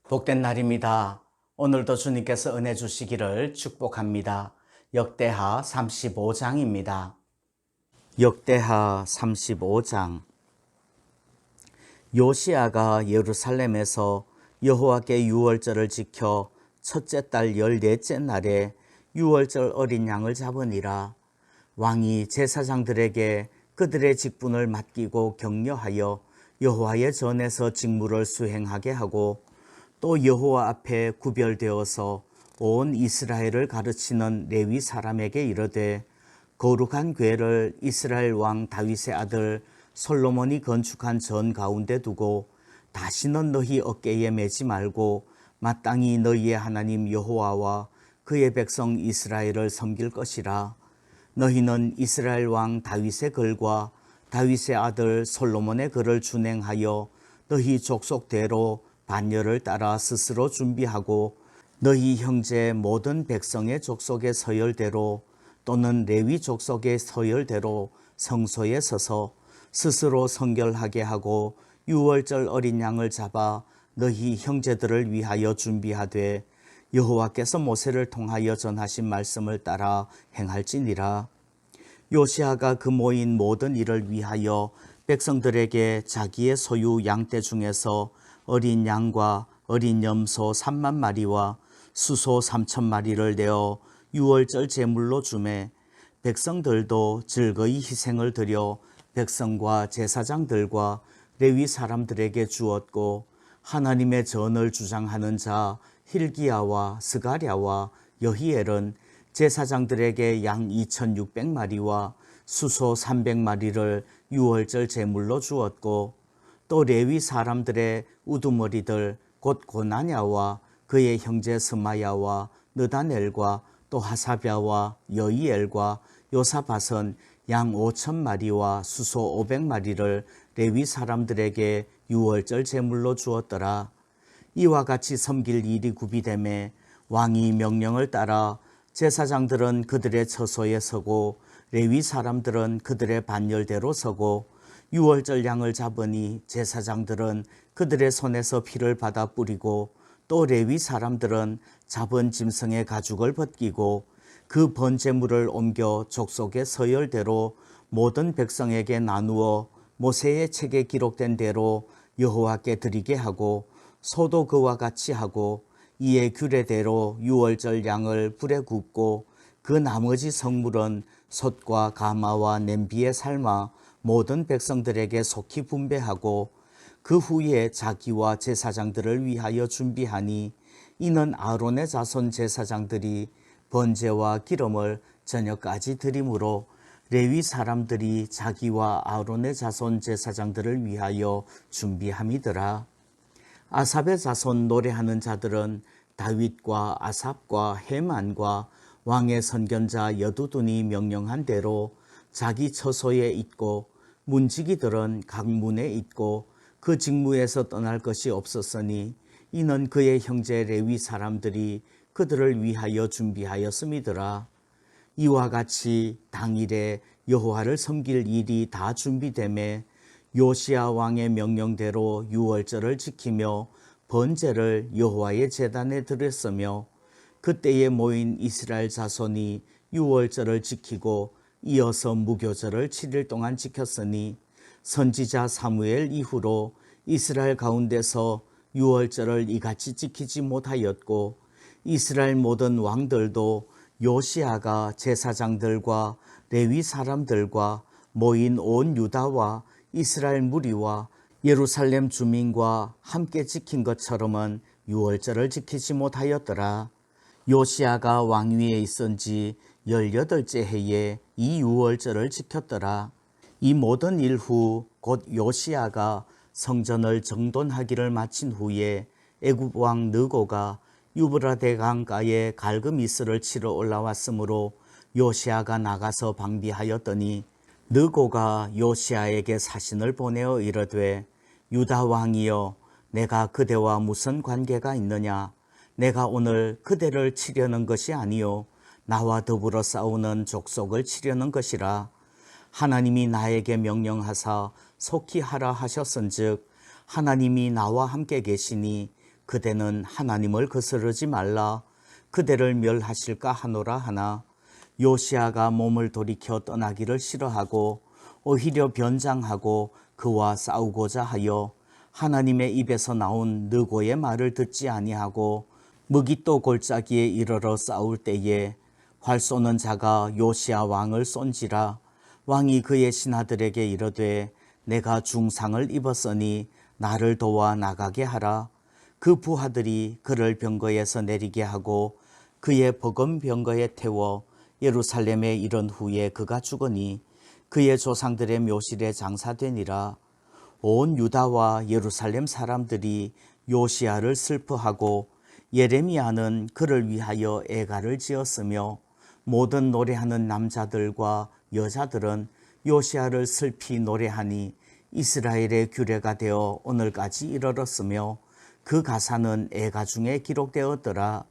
복된 날입니다. 오늘도 주님께서 은혜 주시기를 축복합니다. 역대하 35장입니다. 역대하 35장. 요시야가 예루살렘에서 여호와께 유월절을 지켜 첫째 달 14째 날에 유월절 어린 양을 잡으니라. 왕이 제사장들에게 그들의 직분을 맡기고 격려하여 여호와의 전에서 직무를 수행하게 하고 또 여호와 앞에 구별되어서 온 이스라엘을 가르치는 레위 사람에게 이르되 거룩한 궤를 이스라엘 왕 다윗의 아들 솔로몬이 건축한 전 가운데 두고 다시는 너희 어깨에 매지 말고 마땅히 너희의 하나님 여호와와 그의 백성 이스라엘을 섬길 것이라. 너희는 이스라엘 왕 다윗의 글과 다윗의 아들 솔로몬의 글을 준행하여 너희 족속대로 반열을 따라 스스로 준비하고 너희 형제 모든 백성의 족속의 서열대로 또는 레위 족속의 서열대로 성소에 서서 스스로 성결하게 하고 유월절 어린 양을 잡아 너희 형제들을 위하여 준비하되 여호와께서 모세를 통하여 전하신 말씀을 따라 행할지니라. 요시야가 그 모인 모든 일을 위하여 백성들에게 자기의 소유 양떼 중에서 어린 양과 어린 염소 3만 마리와 수소 3천 마리를 내어 유월절 제물로 주매 백성들도 즐거이 희생을 드려 백성과 제사장들과 레위 사람들에게 주었고 하나님의 전을 주장하는 자 hil기야와 스가랴와 여히엘은 제사장들에게 양 2,600마리와 수소 300마리를 유월절 제물로 주었고 또 레위 사람들의 우두머리들 곧 고나냐와 그의 형제 스마야와 느다넬과 또 하사랴와 여이엘과 요사밧은 양 5,000마리와 수소 500마리를 레위 사람들에게 유월절 제물로 주었더라. 이와 같이 섬길 일이 구비되매 왕이 명령을 따라 제사장들은 그들의 처소에 서고 레위 사람들은 그들의 반열대로 서고 유월절 양을 잡으니 제사장들은 그들의 손에서 피를 받아 뿌리고 또 레위 사람들은 잡은 짐승의 가죽을 벗기고 그 번제물을 옮겨 족속의 서열대로 모든 백성에게 나누어 모세의 책에 기록된 대로 여호와께 드리게 하고 소도 그와 같이 하고 이에 규례대로 유월절 양을 불에 굽고 그 나머지 성물은 솥과 가마와 냄비에 삶아 모든 백성들에게 속히 분배하고 그 후에 자기와 제사장들을 위하여 준비하니 이는 아론의 자손 제사장들이 번제와 기름을 저녁까지 드림으로 레위 사람들이 자기와 아론의 자손 제사장들을 위하여 준비함이더라. 아삽의 자손 노래하는 자들은 다윗과 아삽과 헤만과 왕의 선견자 여두둔이 명령한 대로 자기 처소에 있고 문지기들은 각 문에 있고 그 직무에서 떠날 것이 없었으니 이는 그의 형제 레위 사람들이 그들을 위하여 준비하였음이더라. 이와 같이 당일에 여호와를 섬길 일이 다 준비되매 요시야 왕의 명령대로 유월절을 지키며 번제를 여호와의 제단에 드렸으며 그때에 모인 이스라엘 자손이 유월절을 지키고 이어서 무교절을 7일 동안 지켰으니 선지자 사무엘 이후로 이스라엘 가운데서 유월절을 이같이 지키지 못하였고 이스라엘 모든 왕들도 요시야가 제사장들과 레위 사람들과 모인 온 유다와 이스라엘 무리와 예루살렘 주민과 함께 지킨 것처럼은 유월절을 지키지 못하였더라. 요시야가 왕위에 있은 지 18째 해에 이 유월절을 지켰더라. 이 모든 일 후 곧 요시야가 성전을 정돈하기를 마친 후에 애굽 왕 느고가 유브라데 강가에 갈그미스를 치러 올라왔으므로 요시야가 나가서 방비하였더니 느고가 요시야에게 사신을 보내어 이르되 유다 왕이여 내가 그대와 무슨 관계가 있느냐. 내가 오늘 그대를 치려는 것이 아니요 나와 더불어 싸우는 족속을 치려는 것이라. 하나님이 나에게 명령하사 속히 하라 하셨은즉 하나님이 나와 함께 계시니 그대는 하나님을 거스르지 말라 그대를 멸하실까 하노라 하나 요시아가 몸을 돌이켜 떠나기를 싫어하고 오히려 변장하고 그와 싸우고자 하여 하나님의 입에서 나온 느고의 말을 듣지 아니하고 무깃도 골짜기에 이르러 싸울 때에 활 쏘는 자가 요시아 왕을 쏜지라 왕이 그의 신하들에게 이르되 내가 중상을 입었으니 나를 도와 나가게 하라. 그 부하들이 그를 병거에서 내리게 하고 그의 버금 병거에 태워 예루살렘에 이른 후에 그가 죽으니 그의 조상들의 묘실에 장사되니라. 온 유다와 예루살렘 사람들이 요시아를 슬퍼하고 예레미야는 그를 위하여 애가를 지었으며 모든 노래하는 남자들과 여자들은 요시아를 슬피 노래하니 이스라엘의 규례가 되어 오늘까지 이르렀으며 그 가사는 애가 중에 기록되었더라.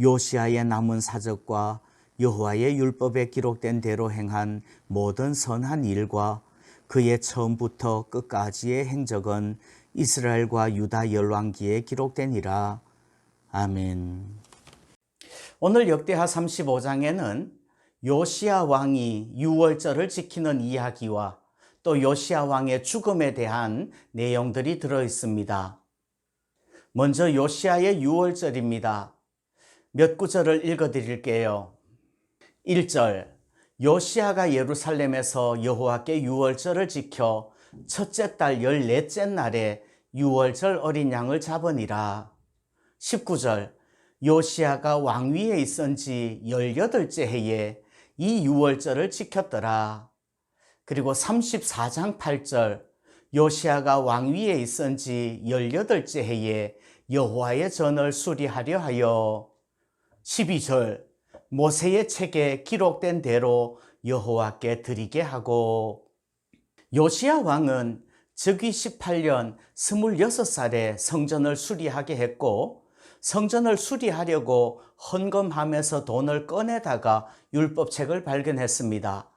요시아의 남은 사적과 여호와의 율법에 기록된 대로 행한 모든 선한 일과 그의 처음부터 끝까지의 행적은 이스라엘과 유다 열왕기에 기록되니라. 아멘. 오늘 역대하 35장에는 요시아 왕이 유월절을 지키는 이야기와 또 요시아 왕의 죽음에 대한 내용들이 들어 있습니다. 먼저 요시아의 유월절입니다. 몇 구절을 읽어 드릴게요. 1절 요시아가 예루살렘에서 여호와께 유월절을 지켜 첫째 달 14째 날에 유월절 어린 양을 잡으니라. 19절 요시아가 왕위에 있은 지 18째 해에 이 유월절을 지켰더라. 그리고 34장 8절 요시아가 왕위에 있은 지 18째 해에 여호와의 전을 수리하려 하여 12절 모세의 책에 기록된 대로 여호와께 드리게 하고 요시아 왕은 즉위 18년 26살에 성전을 수리하게 했고 성전을 수리하려고 헌금하면서 돈을 꺼내다가 율법책을 발견했습니다.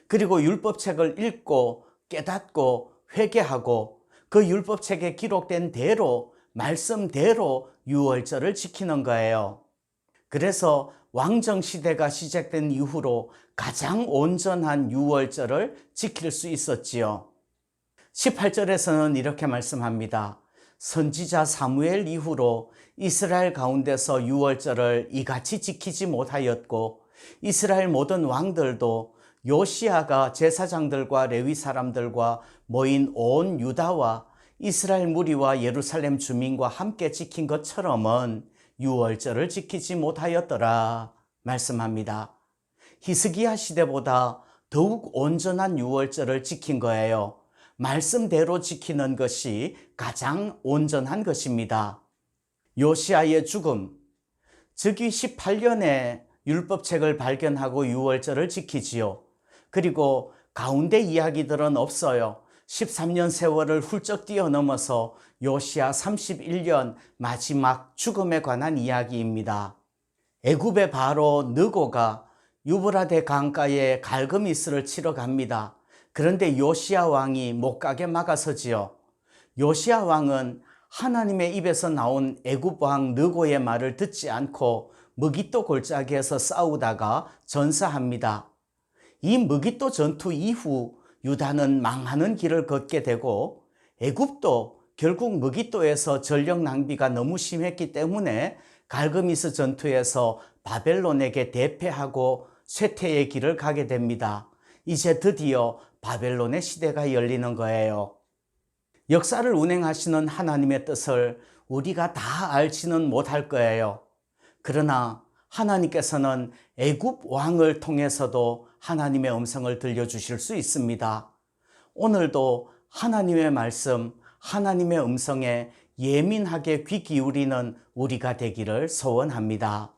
그리고 율법책을 읽고 깨닫고 회개하고 그 율법책에 기록된 대로 말씀대로 유월절을 지키는 거예요. 그래서 왕정시대가 시작된 이후로 가장 온전한 유월절을 지킬 수 있었지요. 18절에서는 이렇게 말씀합니다. 선지자 사무엘 이후로 이스라엘 가운데서 유월절을 이같이 지키지 못하였고 이스라엘 모든 왕들도 요시아가 제사장들과 레위 사람들과 모인 온 유다와 이스라엘 무리와 예루살렘 주민과 함께 지킨 것처럼은 유월절을 지키지 못하였더라 말씀합니다. 히스기야 시대보다 더욱 온전한 유월절을 지킨 거예요. 말씀대로 지키는 것이 가장 온전한 것입니다. 요시아의 죽음, 즉위 18년에 율법책을 발견하고 유월절을 지키지요. 그리고 가운데 이야기들은 없어요. 13년 세월을 훌쩍 뛰어넘어서 요시아 31년 마지막 죽음에 관한 이야기입니다. 애굽의 바로 느고가 유브라데 강가에 갈그미스를 치러 갑니다. 그런데 요시아 왕이 못 가게 막아서지요. 요시아 왕은 하나님의 입에서 나온 애굽 왕 느고의 말을 듣지 않고 무깃도 골짜기에서 싸우다가 전사합니다. 이 무깃도 전투 이후 유다는 망하는 길을 걷게 되고 애굽도 결국 무깃도에서 전력 낭비가 너무 심했기 때문에 갈그미스 전투에서 바벨론에게 대패하고 쇠퇴의 길을 가게 됩니다. 이제 드디어 바벨론의 시대가 열리는 거예요. 역사를 운행하시는 하나님의 뜻을 우리가 다 알지는 못할 거예요. 그러나 하나님께서는 애굽 왕을 통해서도 하나님의 음성을 들려주실 수 있습니다. 오늘도 하나님의 말씀, 하나님의 음성에 예민하게 귀 기울이는 우리가 되기를 소원합니다.